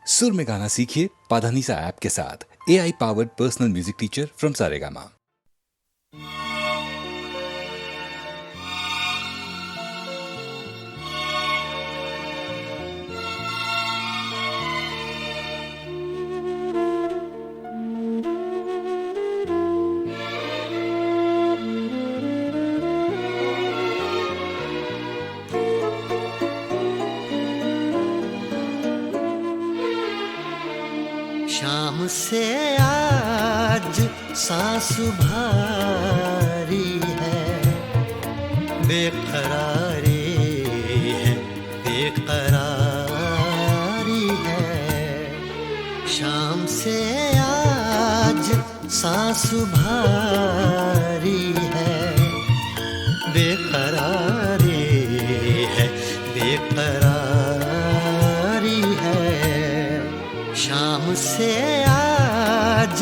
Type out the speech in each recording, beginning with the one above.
सुर में गाना सीखिए पाधानीसा ऐप के साथ। AI powered personal music teacher from Saregama. शाम से आज सांस भारी है, बेकरारी है, बेकरारी है। शाम से आज सांस भारी है, बेकरारी है, बेकरारी है। शाम से आज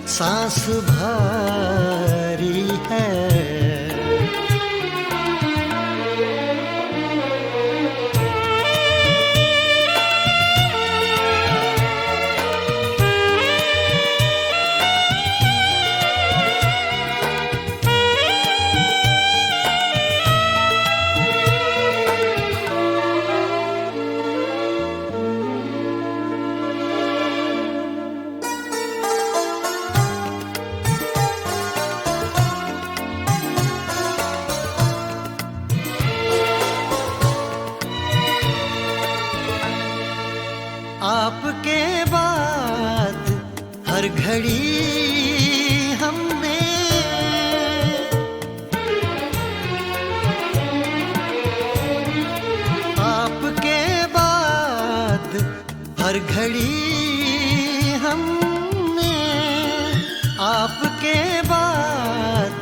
सांस भारी है। आपके बाद हर घड़ी हमने आपके बाद हर घड़ी हमने आपके बाद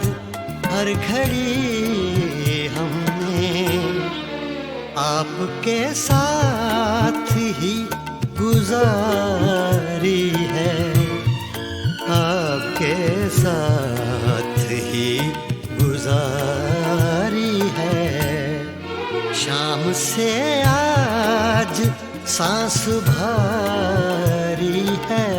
हर घड़ी हमने आपके साथ ही गुजारी है, आपके साथ ही गुजारी है। शाम से आज सांस भारी है।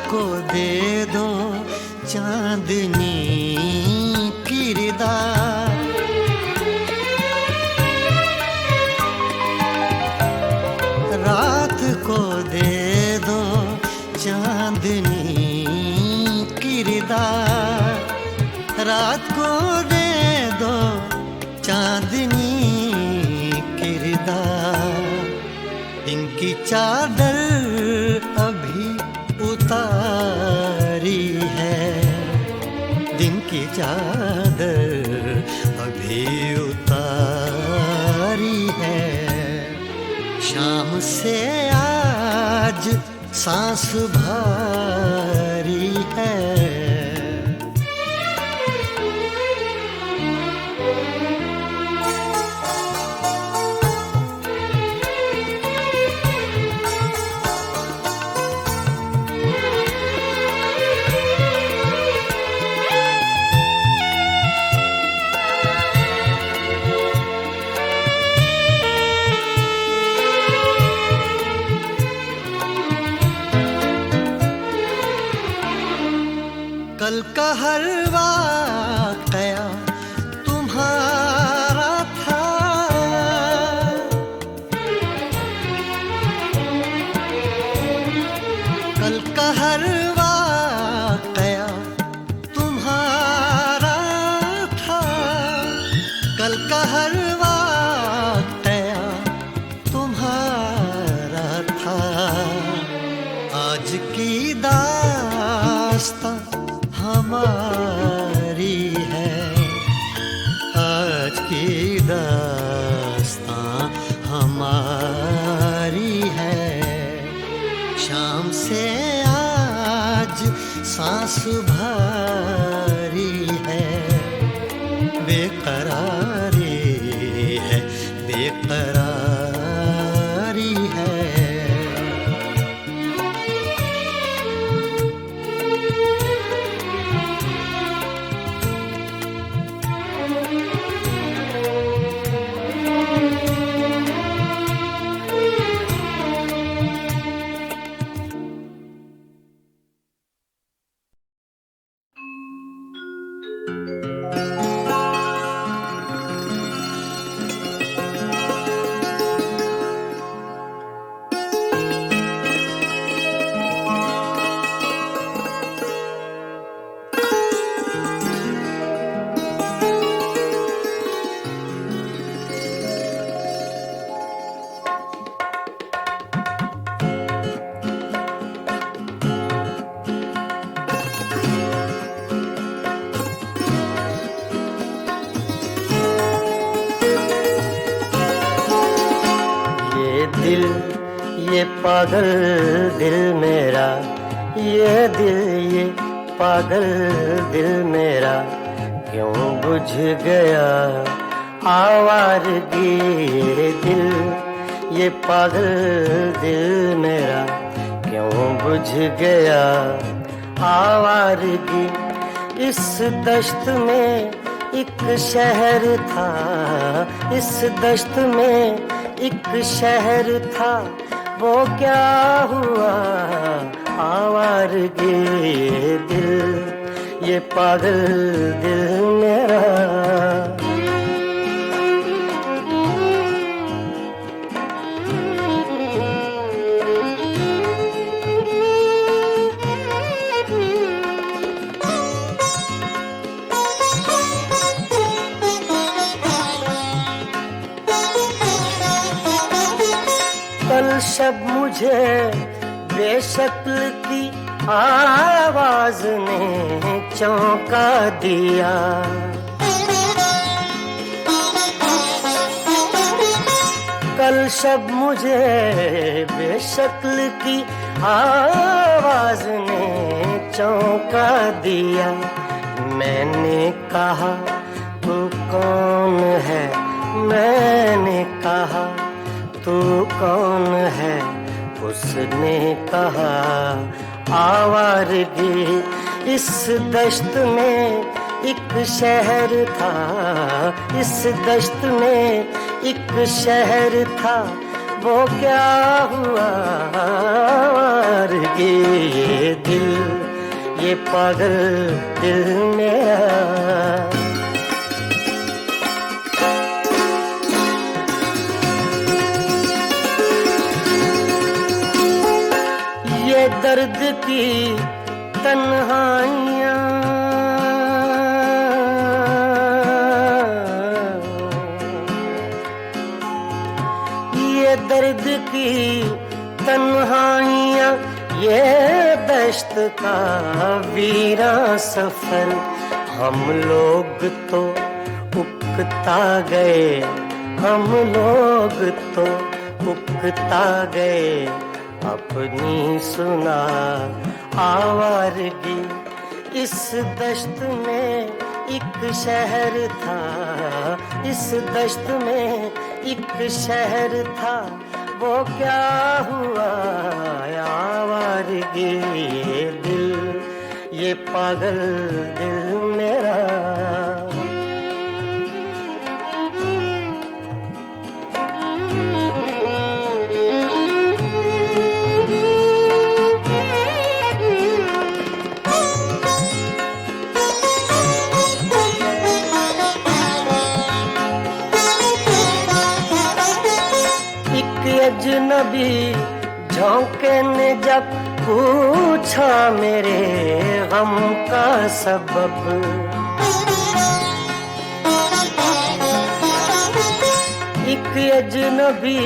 को दे दो चांदनी किरदार, रात को दे दो चांदनी किरदार, रात को दे दो चांदनी किरदार। इनकी चादर अभी उतारी है, दिन की चादर अभी उतारी है। शाम से आज सांस भारी है। बेकरारी है, बेकरारी है। दिल, ये पागल दिल मेरा, ये दिल, ये पागल दिल मेरा क्यों बुझ गया आवारगी। ये दिल, ये पागल दिल मेरा क्यों बुझ गया आवारगी। इस दश्त में एक शहर था, इस दश्त में एक शहर था, वो क्या हुआ आवारगी। ये दिल, ये पागल दिल मेरा। कल शब मुझे बेशक्ल की आवाज ने चौंका दिया। कल शब मुझे बेशक्ल की आवाज ने चौंका दिया। मैंने कहा तू कौन है, मैंने कहा तू कौन है, उसने कहा आवारगी। इस दश्त में एक शहर था, इस दश्त में एक शहर था, वो क्या हुआ आवारगी। ये दिल, ये पागल दिल मेरा। ये दर्द की तन्हाइयाँ, ये दर्द की तन्हाइयाँ, ये दश्त का वीरां सफर। हम लोग तो उकता गए, हम लोग तो उकता गए अपनी सुना आवारगी। इस दश्त में एक शहर था, इस दश्त में एक शहर था, वो क्या हुआ आवारगी। ये दिल, ये पागल दिल मेरा। अजनबी झोंके ने जब पूछा मेरे गम का सबब। एक अजनबी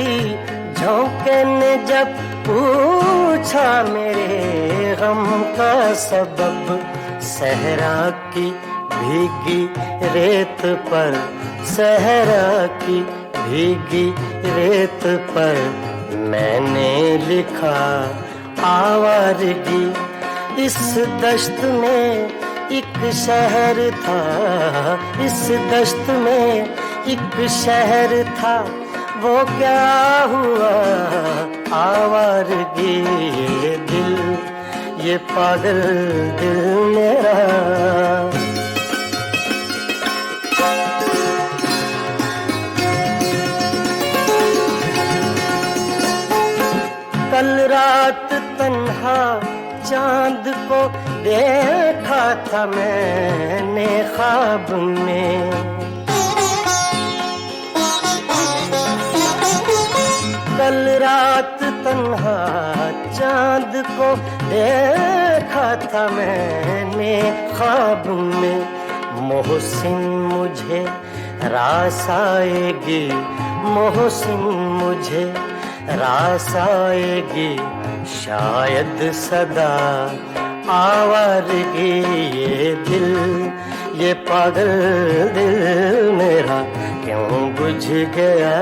झोंके ने जब पूछा मेरे गम का सबब। सहरा की भीगी रेत पर, सहरा की भीगी रेत पर मैंने लिखा आवारगी। इस दश्त में एक शहर था, इस दश्त में एक शहर था, वो क्या हुआ आवारगी ये दिल, ये पागल दिल मेरा। कल रात तन्हा चांद को देखा था मैंने ख्वाब में, कल रात तन्हा चांद को देखा था मैंने ख्वाब में। मोहसिन मुझे रास आएगी, मोहसिन मुझे रास आएगी, शायद सदा आवारगी ये दिल, ये पागल दिल मेरा क्यों बुझ गया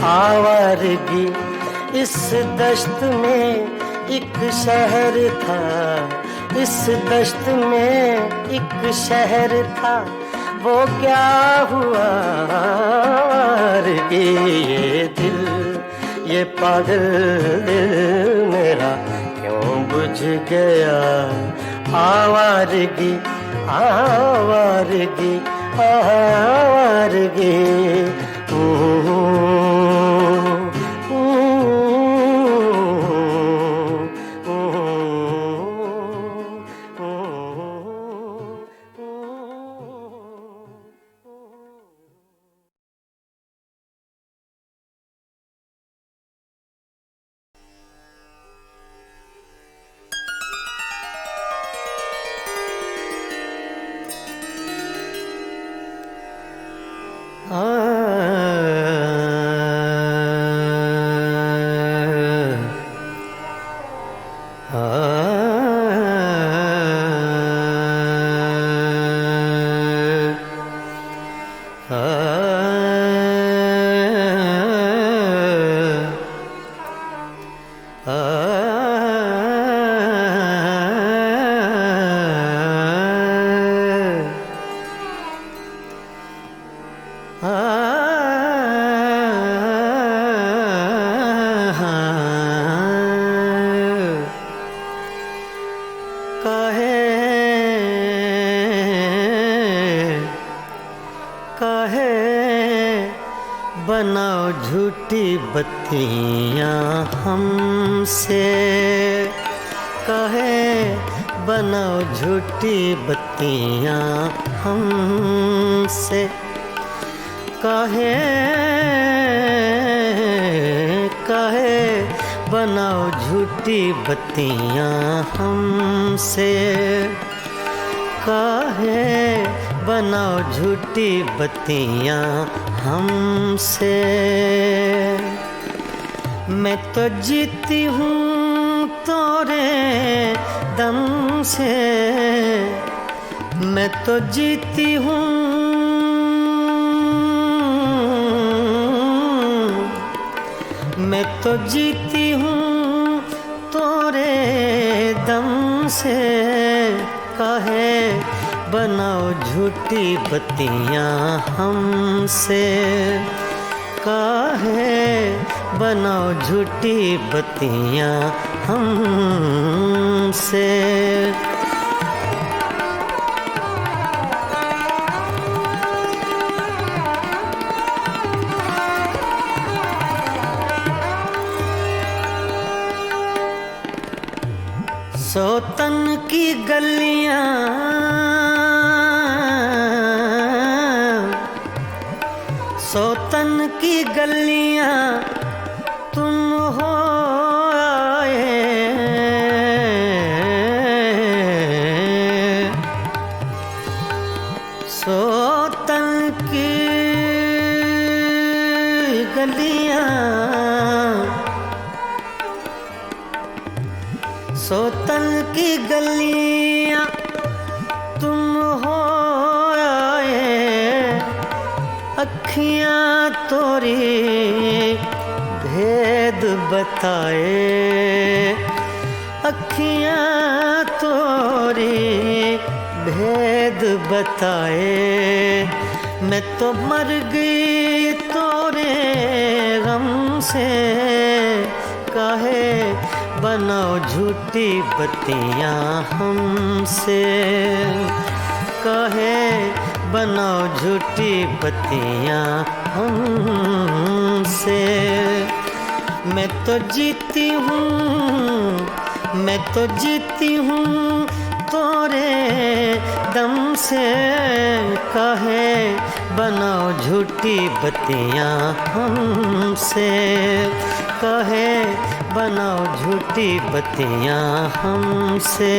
आवारगी। इस दश्त में एक शहर था, इस दश्त में एक शहर था, वो क्या हुआ आवारगी ये दिल, ये पागल दिल मेरा क्यों बुझ गया आवारगी, आवारगी, आवारगी। बनाओ झूठी बत्तियां हमसे, कहे बनाओ झूठी बत्तियां हमसे, कहे कहे बनाओ झूठी बत्तियां हमसे, कहे बनाओ झूठी बत्तियां हमसे। मैं तो जीती हूँ तोरे दम से, मैं तो जीती हूँ, मैं तो जीती हूँ तोरे दम से, कहे बनाओ झूठी बत्तियां हमसे, काहे बनाओ झूठी बत्तियां हमसे। सोतन की गलियां, सोतन की गलियां तुम हो आए, सोतन की गलियां, सोतन की गलियां तुम हो आए, अखियां तोरी भेद बताए, अखियां तोरी भेद बताए। मैं तो मर गई तोरे गम से, काहे बनाओ झूठी बत्तियां हमसे, काहे बनाओ झूठी बत्तियां हमसे। मैं तो जीती हूँ, मैं तो जीती हूँ तोरे दम से, काहे बनाओ झूठी बत्तियां हमसे, काहे बनाओ झूठी बत्तियां हमसे।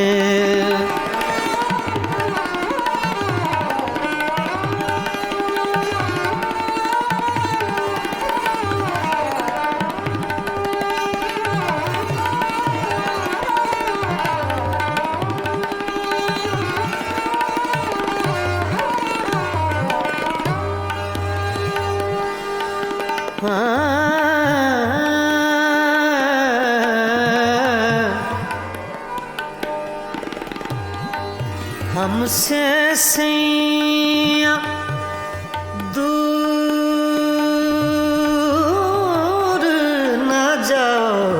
हमसे सैया दूर न जाओ,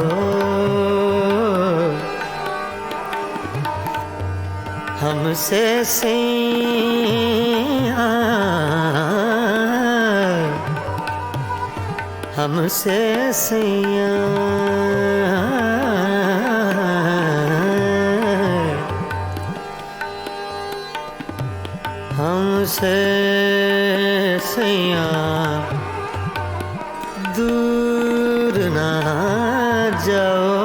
हमसे सैया, हमसे सैया, हमसे सैया दूर ना जाओ।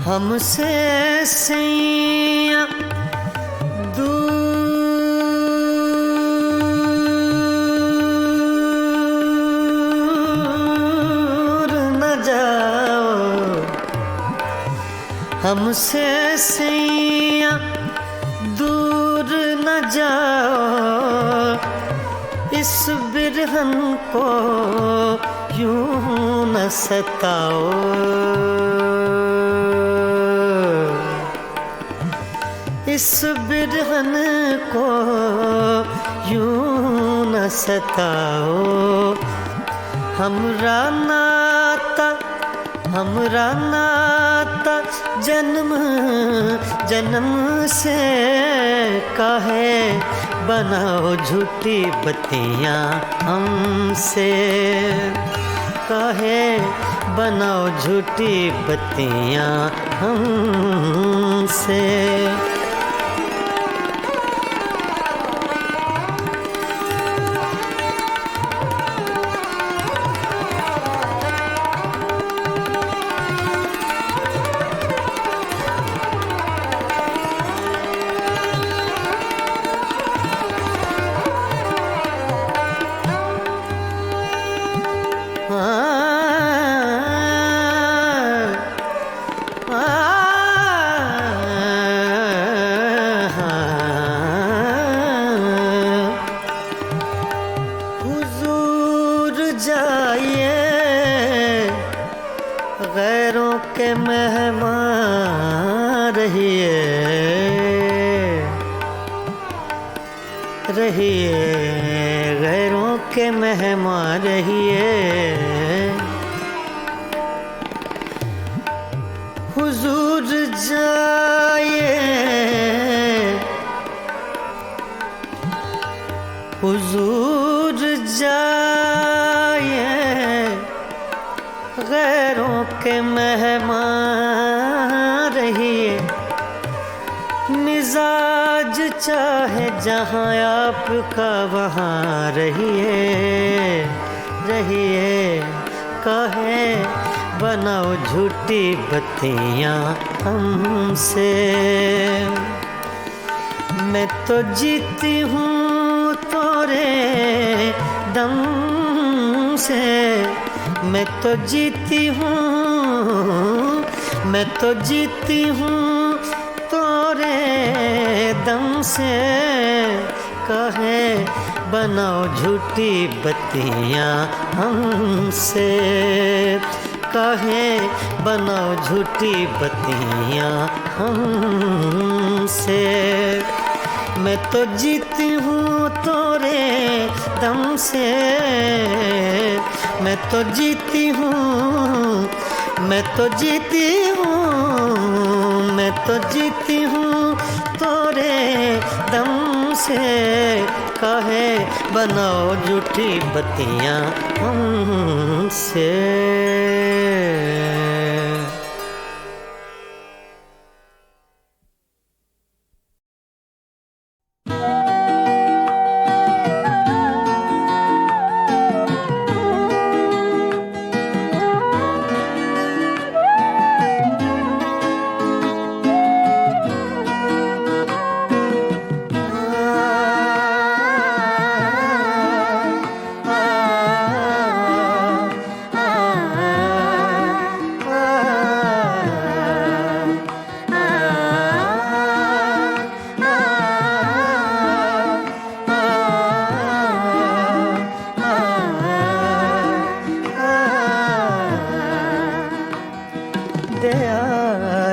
हमसे सैया दूर न जाओ, हमसे सैया दूर न जाओ। इस बिरहन को यूं न सताओ, इस बिरहन को यूं न सताओ। हमरा नाता, हमरा नाता जन्म जन्म से, काहे बनाओ झूठी बत्तियां हमसे, काहे बनाओ झूठी बत्तियां हमसे। हुजूर जाइए गैरों के मेहमान रहिए, रहिए गैरों के मेहमान रहिए। हुजूर जाइए, हुजूर जाइए गैरों के मेहमान रहिए। मिजाज चाहे जहाँ आपका वहाँ रहिए, रहिए काहे बनाओ झूठी बत्तियां हमसे। मैं तो जीती हूँ तोरे दम से, मैं तो जीती हूँ, मैं तो जीती हूँ तोरे दम से। कहे बनाओ झूठी बत्तियां हमसे, काहे बनाओ झूठी बत्तियां हमसे। मैं तो जीती हूँ तोरे दम से, मैं तो जीती हूँ, मैं तो जीती हूँ, मैं तो जीती हूँ तोरे दम से। काहे बनाओ झूठी बत्तियां हमसे।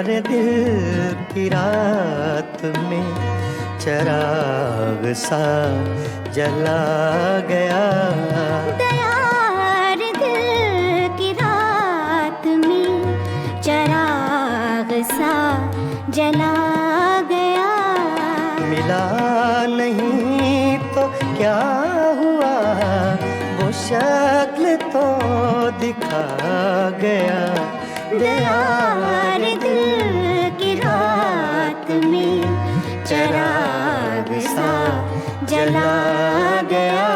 रे दिल की रात में चराग सा जला गया। दयार दिल की रात में चराग सा जला गया। मिला नहीं तो क्या हुआ, वो शक्ल तो दिखा गया। दयार दिल की रात में चराग सा जला गया।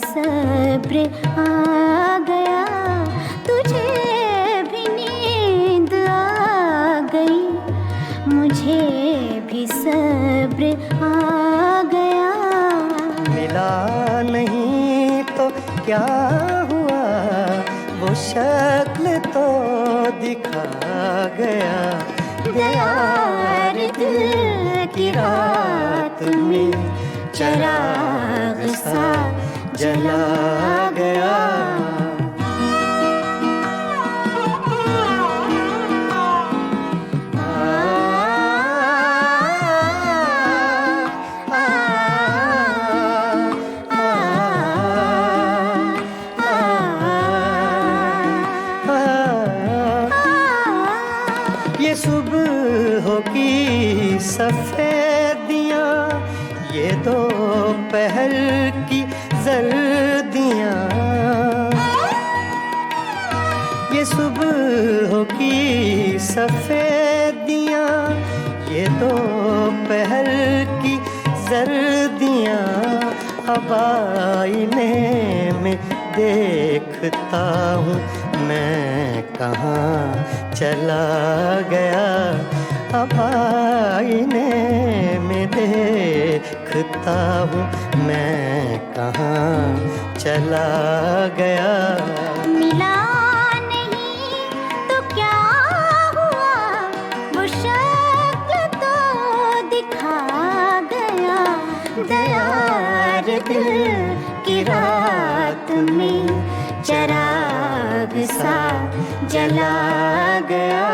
सब्र आ गया, तुझे भी नींद आ गई, मुझे भी सब्र आ गया। मिला नहीं तो क्या हुआ, वो शक्ल तो दिखा गया। दयार दिल की रात में चराग सा जला गया। ये सुबह की सफेदियाँ, ये दोपहर की जर्दियाँ, ये सुबह की सफेदियाँ, ये दोपहर की जर्दियाँ, अब आईने में देखता हूँ मैं कहाँ चला गया। अब आईने में देखता हूँ मैं कहाँ चला गया। मिला नहीं तो क्या हुआ, वो शक्ल तो दिखा गया। दयार दिल की रात में चराग सा जला गया।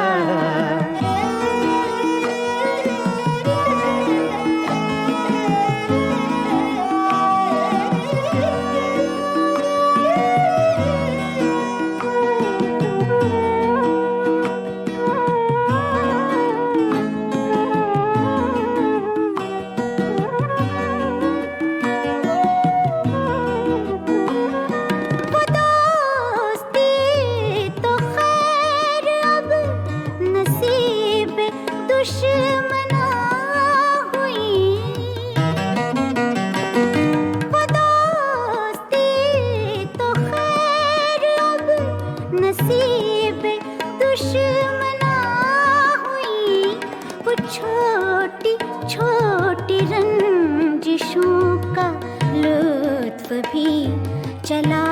भी चला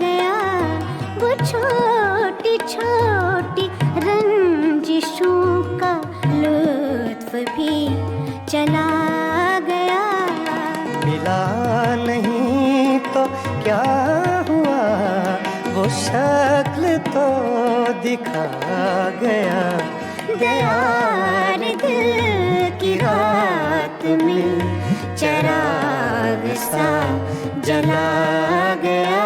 गया, वो छोटी छोटी रंजिशों का लुत्फ भी चला गया। मिला नहीं तो क्या हुआ, वो शक्ल तो दिखा गया। दयार दिल की रात में चिराग सा जला गया।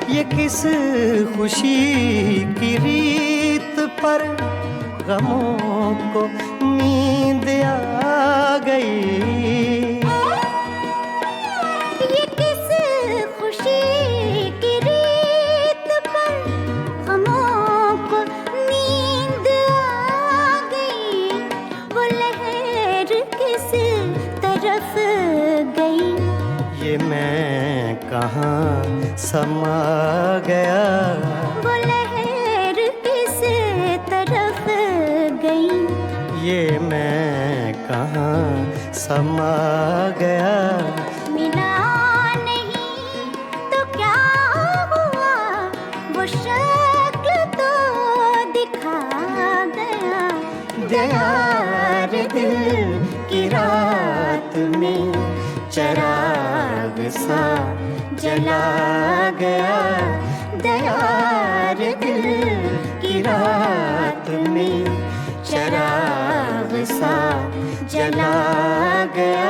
ये किस खुशी की रीत पर गमों को नींद आ गई। ये किस खुशी की रीत पर गमों को नींद आ गई। वो लहर किस तरफ गई, ये मैं कहाँ समा गया। वो लहर किस तरफ गई, ये मैं कहाँ समा गया। मिला नहीं तो क्या हुआ, वो शक्ल तो दिखा गया। दयार दिल की रात में चिराग सा जला गया। दयार दिल की रात में चिराग सा जला गया।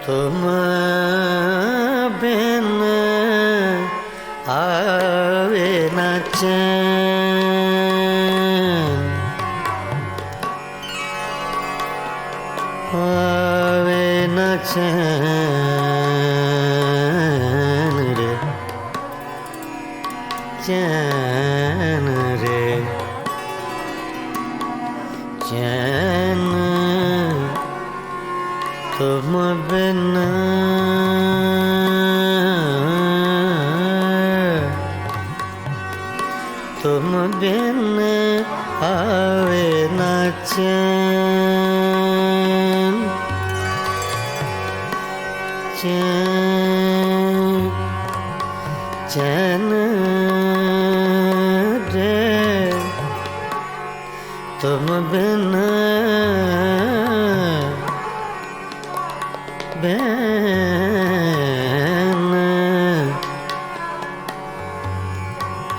तुम बिन आवे न चैन, आवे न चैन रे, चैन रे, चैन तुम बिन तुम बिन आवे न चैन, चैन चैन रे तुम बिन बिन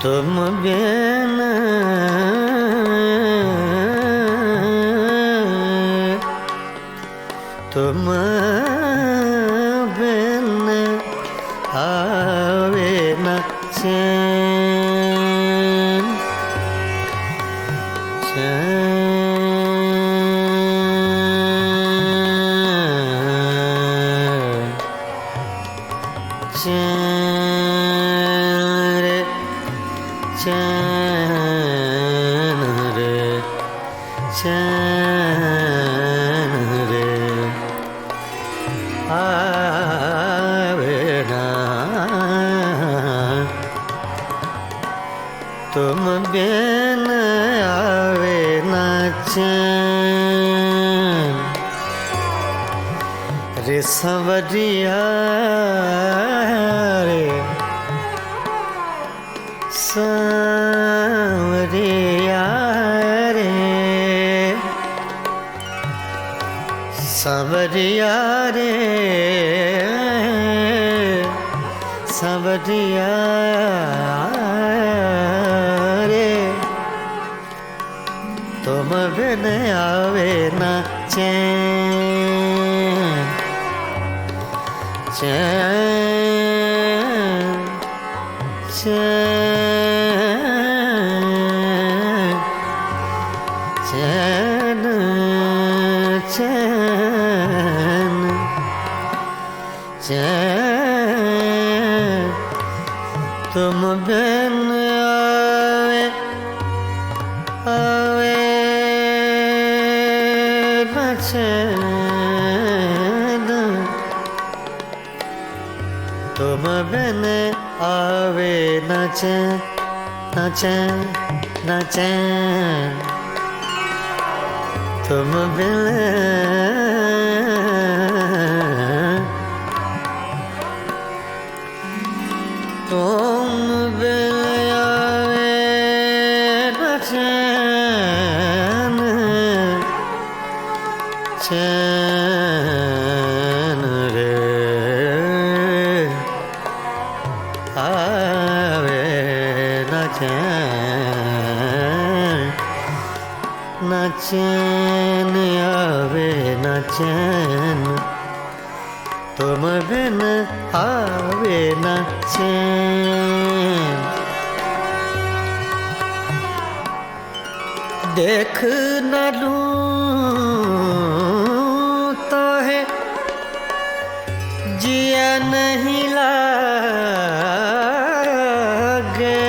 तुम बिन तुम बिन आवे न चैन, चैन रे संवरिया रे सांवरिया रे सांवरिया रे सांवरिया रे तुम बिन आवे ना चैन चैन चैन चैन चैन चैन तुम बिन आवे आवे न चैन तुम बिन आवे न चैन न चैन न चैन तुम बिन तुम बिन आवे न चैन चैन रे आवे न चैन न चैन आवे न चैन तुम बिन आवे न चैन देख न लूं तो है जिया नहीं लागे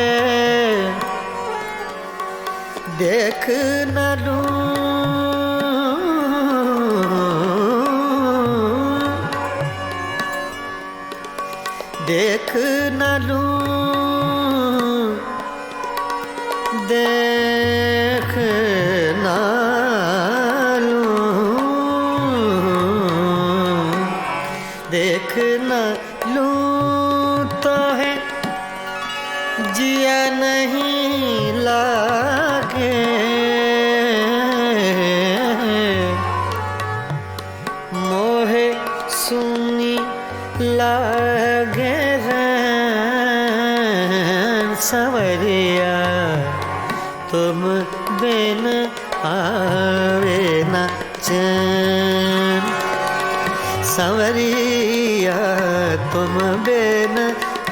देख न लूं देख न लूं देख न लूं देख न लूं तो है जिया नहीं लागे मोहे सुनी लागे संवरिया तुम बिन आवे न चैन संवरिया तुम बिन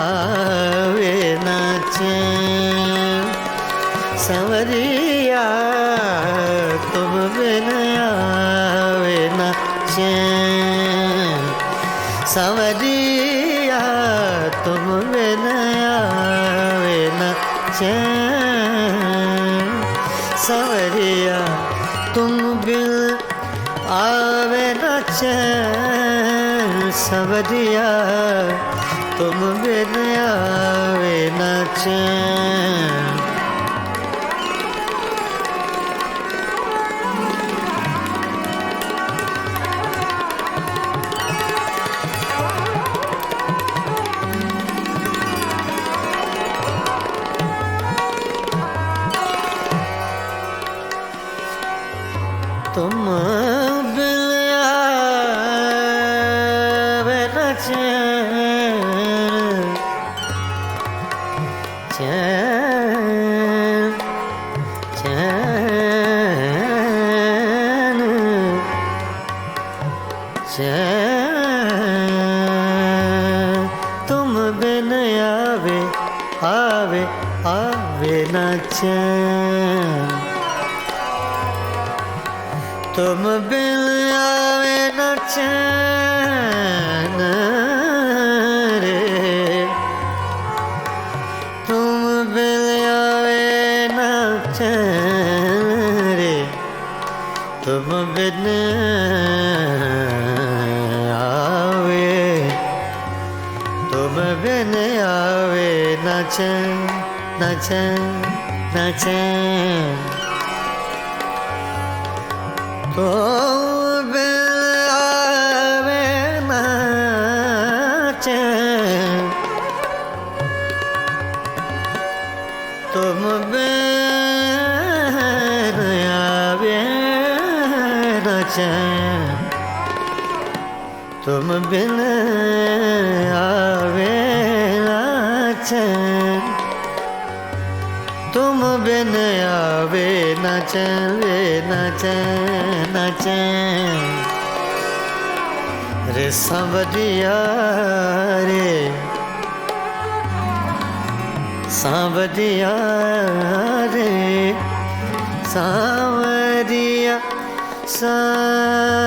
आवे न चैन संवरिया तुम बिन आवे न चैन संवरिया तुम बिन आवे न चैन संवरिया तुम बिन आवे न चैन संवरिया तुम बिन आवे न चैन तुम बिन आवे न चैन चैन चैन चैन तुम बिन आवे आवे आवे न चैन तुम बिन आवे न चैन रे तुम बिन आवे न चैन रे तुम बिन आवे तुम बिन आवे न चैन न चैन न चैन तुम बिन आवे न न चैन, तुम बिन आवे न चैन, तुम बिन आवे न चैन, न चैन, न चैन। रे सांवरिया रे सांवरिया रे सांवरिया सांवरिया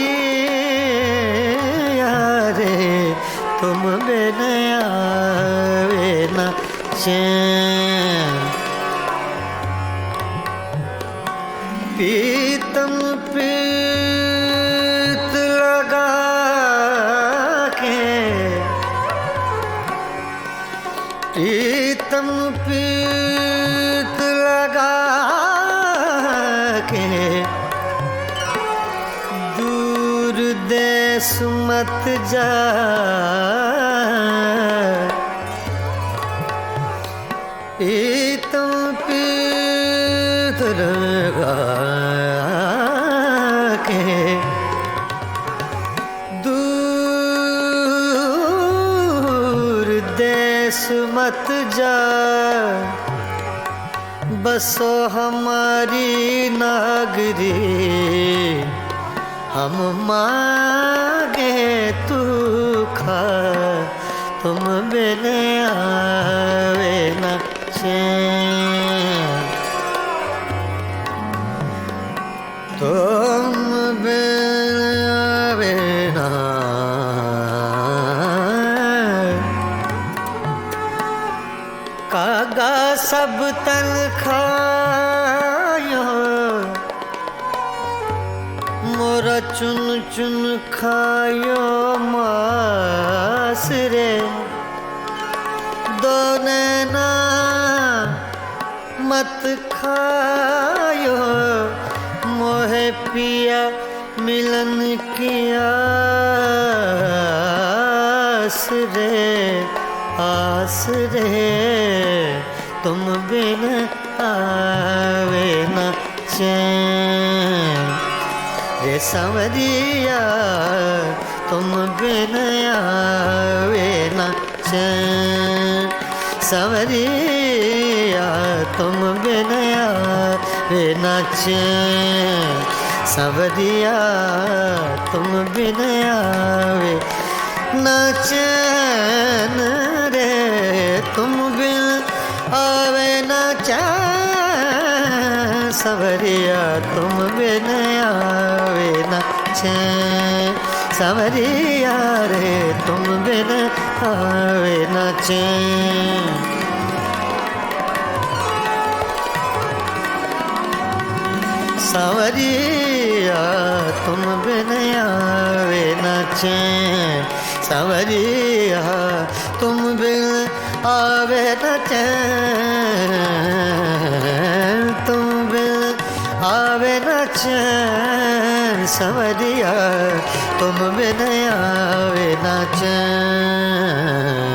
सांवरिया रे तुम बिन आवे न चैन। पीतम प्रीत लगा के, प्रीतम प्रीत लगा के, दूर देश मत जा, प्रीतम प्रीत लगा के, दूर देश मत जा, बसो हमारी नागरी, हम मांगे तू खा, तुम बिन आवे न चैन, तुम बिन आवे न। कागा सब तन खायो, मोरा चुन चुन खायो मास रे, दो नैना मत खायो, मोहे पिया मिलन की आस रे, आस रे तुम बिन आवे न चैन। रे सांवरिया तुम बिन आवे न चैन, सांवरिया तुम बिन आवे न चैन, सांवरिया तुम बिन आवे न चैन रे, तुम बिन आवे न चैन, सांवरिया तुम बिन आवे न चैन, सांवरिया रे तुम बिन आवे न चैन। सांवरिया तुम बिन आवे न चैन, सांवरिया तुम बिन आवे न चैन, तुम बिन आवे न चैन, सांवरिया तुम बिन आवे न चैन।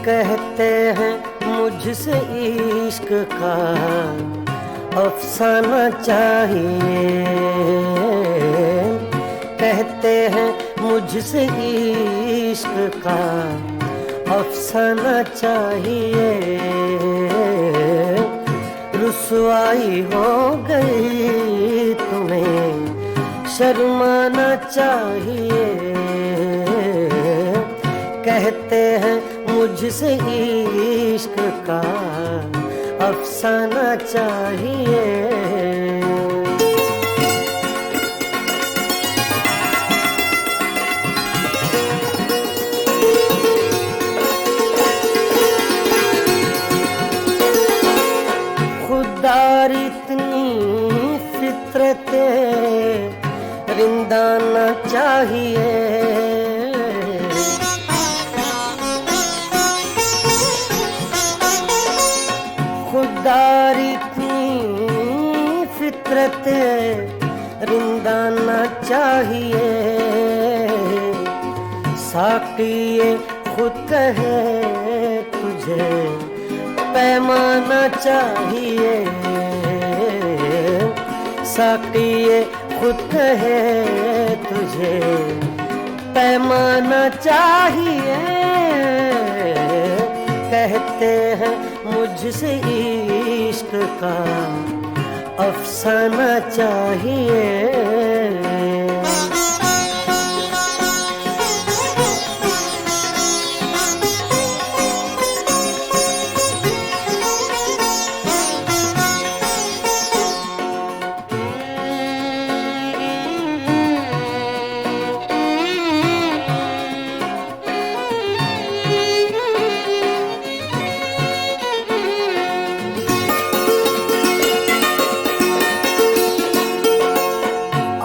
कहते हैं मुझसे इश्क का अफसाना चाहिए, कहते हैं मुझसे इश्क का अफसाना चाहिए, रुसवाई हो गई तुम्हें शर्माना चाहिए, कहते हैं मुझसे इश्क का अफसाना चाहिए। खुदार इतनी फितरते रिंदाना चाहिए। खुदार इतनी फितरते रिंदाना चाहिए। साकी ये खुद कहे तुझे पैमाना चाहिए। साकी ये खुद कहे तुझे पैमाना चाहिए। कहते हैं मुझसे इश्क का अफसाना चाहिए।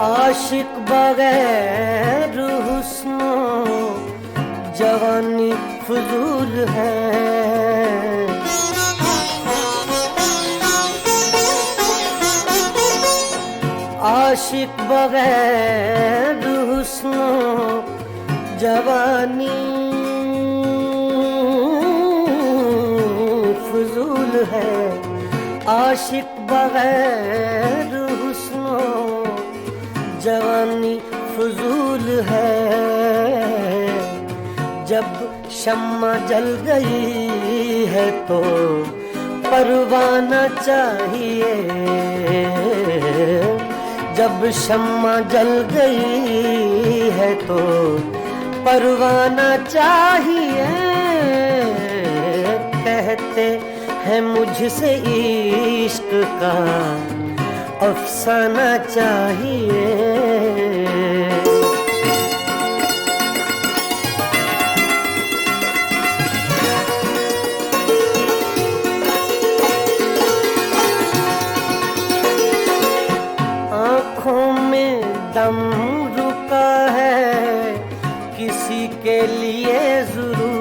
आशिक बगैर हुस्नो जवानी फजूल है। आशिक बगैर हुस्नो जवानी फजूल है। आशिक बगैर हुस्नो जवानी फजूल है। जब शम्मा जल गई है तो परवाना चाहिए। जब शम्मा जल गई है तो परवाना चाहिए। कहते हैं मुझसे इश्क का अफसाना चाहिए। आँखों में दम रुका है किसी के लिए जरूर।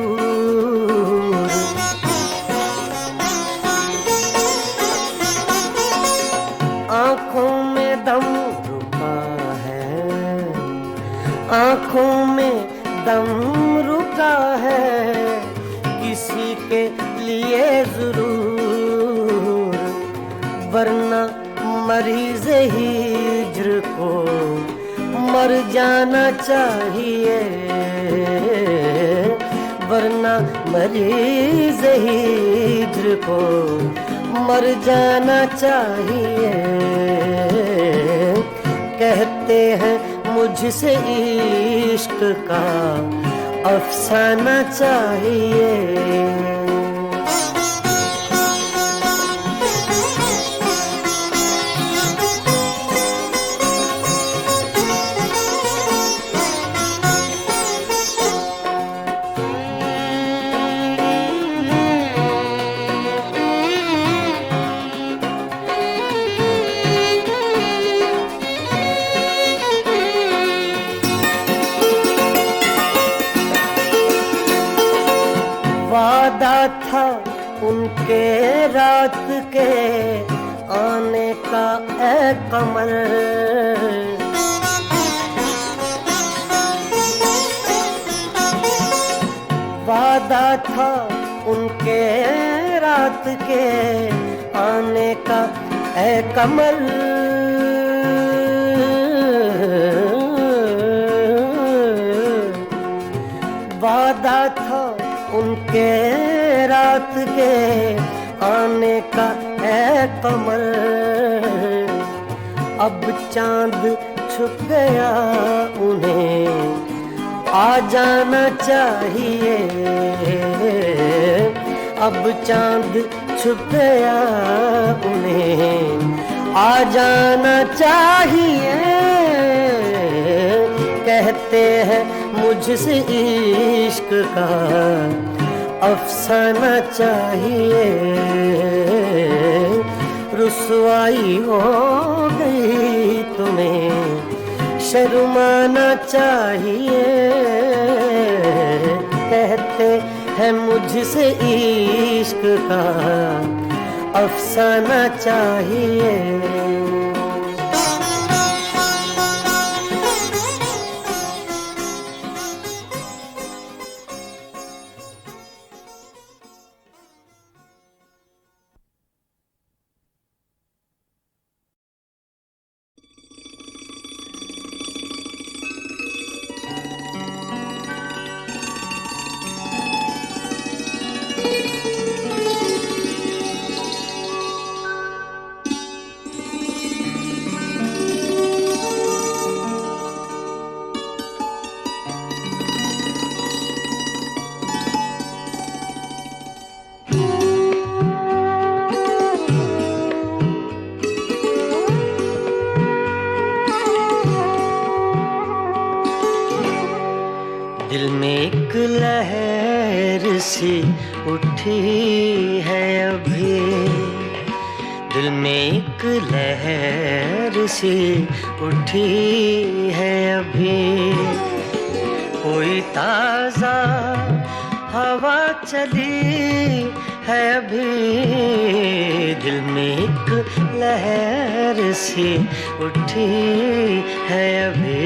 आँखों में दम रुका है। आँखों में दम रुका है किसी के लिए जरूर। वरना मरीज हिज्र को मर जाना चाहिए। वरना मरीज हिज्र को मर जाना चाहिए। कहते हैं मुझसे इश्क का अफसाना चाहिए। वादा था उनके रात के आने का ऐ कमर। वादा था उनके रात के आने का ऐ कमर। वादा था उनके रात के आने का ऐ कमर। अब चांद छुप गया उन्हें आ जाना चाहिए। अब चांद छुपया उन्हें आ जाना चाहिए। कहते हैं मुझसे इश्क का अफसाना चाहिए। रुसवाई हो गई तुम्हें शर्माना चाहिए। कहते हैं मुझसे इश्क का अफसाना चाहिए। दिल में एक लहर सी उठी है अभी। दिल में एक लहर सी उठी है अभी। कोई ताज़ा हवा चली है अभी। दिल में एक लहर सी उठी है अभी।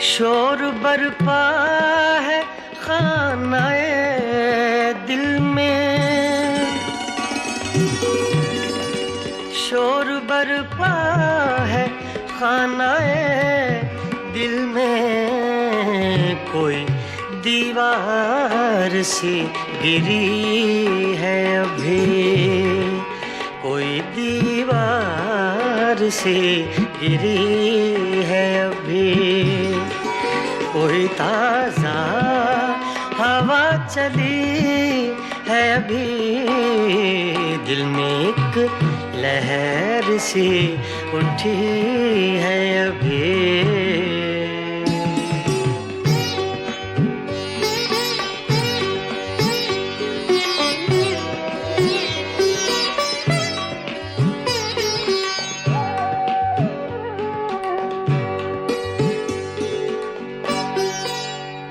शोर बरपा है खानाए दिल में। शोर बरपा है खानाए दिल में। कोई दीवार सी गिरी है अभी। कोई दीवार सी गिरी है अभी। कोई ताज़ा हवा चली है अभी। दिल में एक लहर सी उठी है अभी।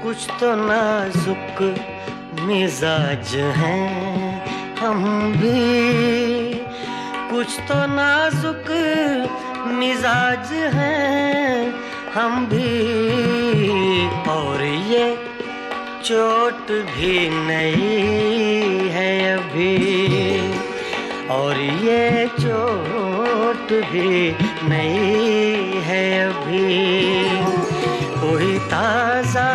कुछ तो नाजुक मिजाज हैं हम भी। कुछ तो नाजुक मिजाज हैं हम भी। और ये चोट भी नई है अभी। और ये चोट भी नई है अभी। कोई ताज़ा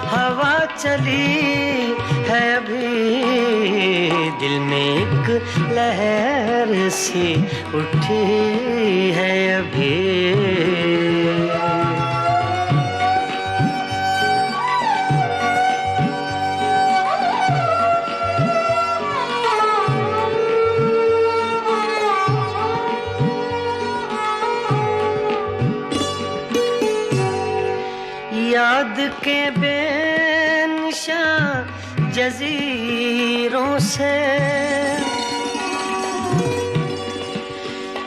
हवा चली है अभी। दिल में एक लहर सी उठी है अभी। याद के बेनिशान जज़ीरों से।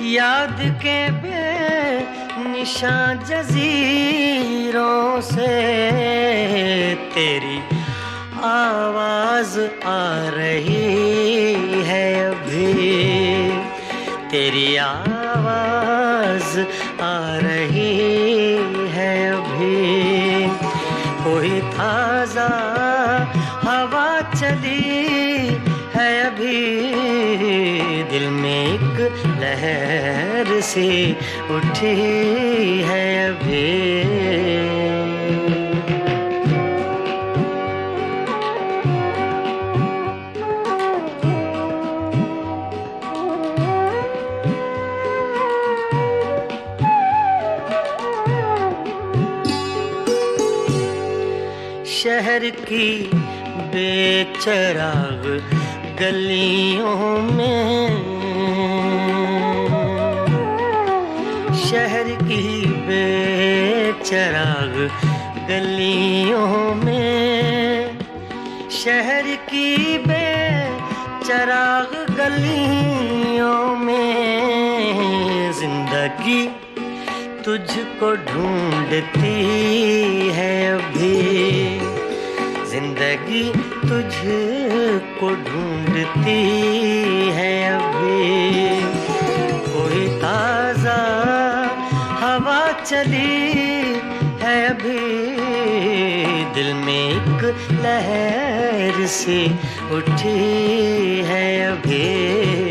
याद के बेनिशान जज़ीरों से। तेरी आवाज़ आ रही है अभी। तेरी आवाज़ आ रही है अभी। कोई ताज़ा हवा चली है अभी। दिल में एक लहर सी उठी है अभी। की बेचराग गलियों में, शहर की बेचराग गलियों में, शहर की बेचराग गलियों में जिंदगी तुझको ढूंढती है अभी, जिंदगी तुझको ढूंढती है अभी। कोई ताजा हवा चली है अभी, दिल में एक लहर सी उठी है अभी।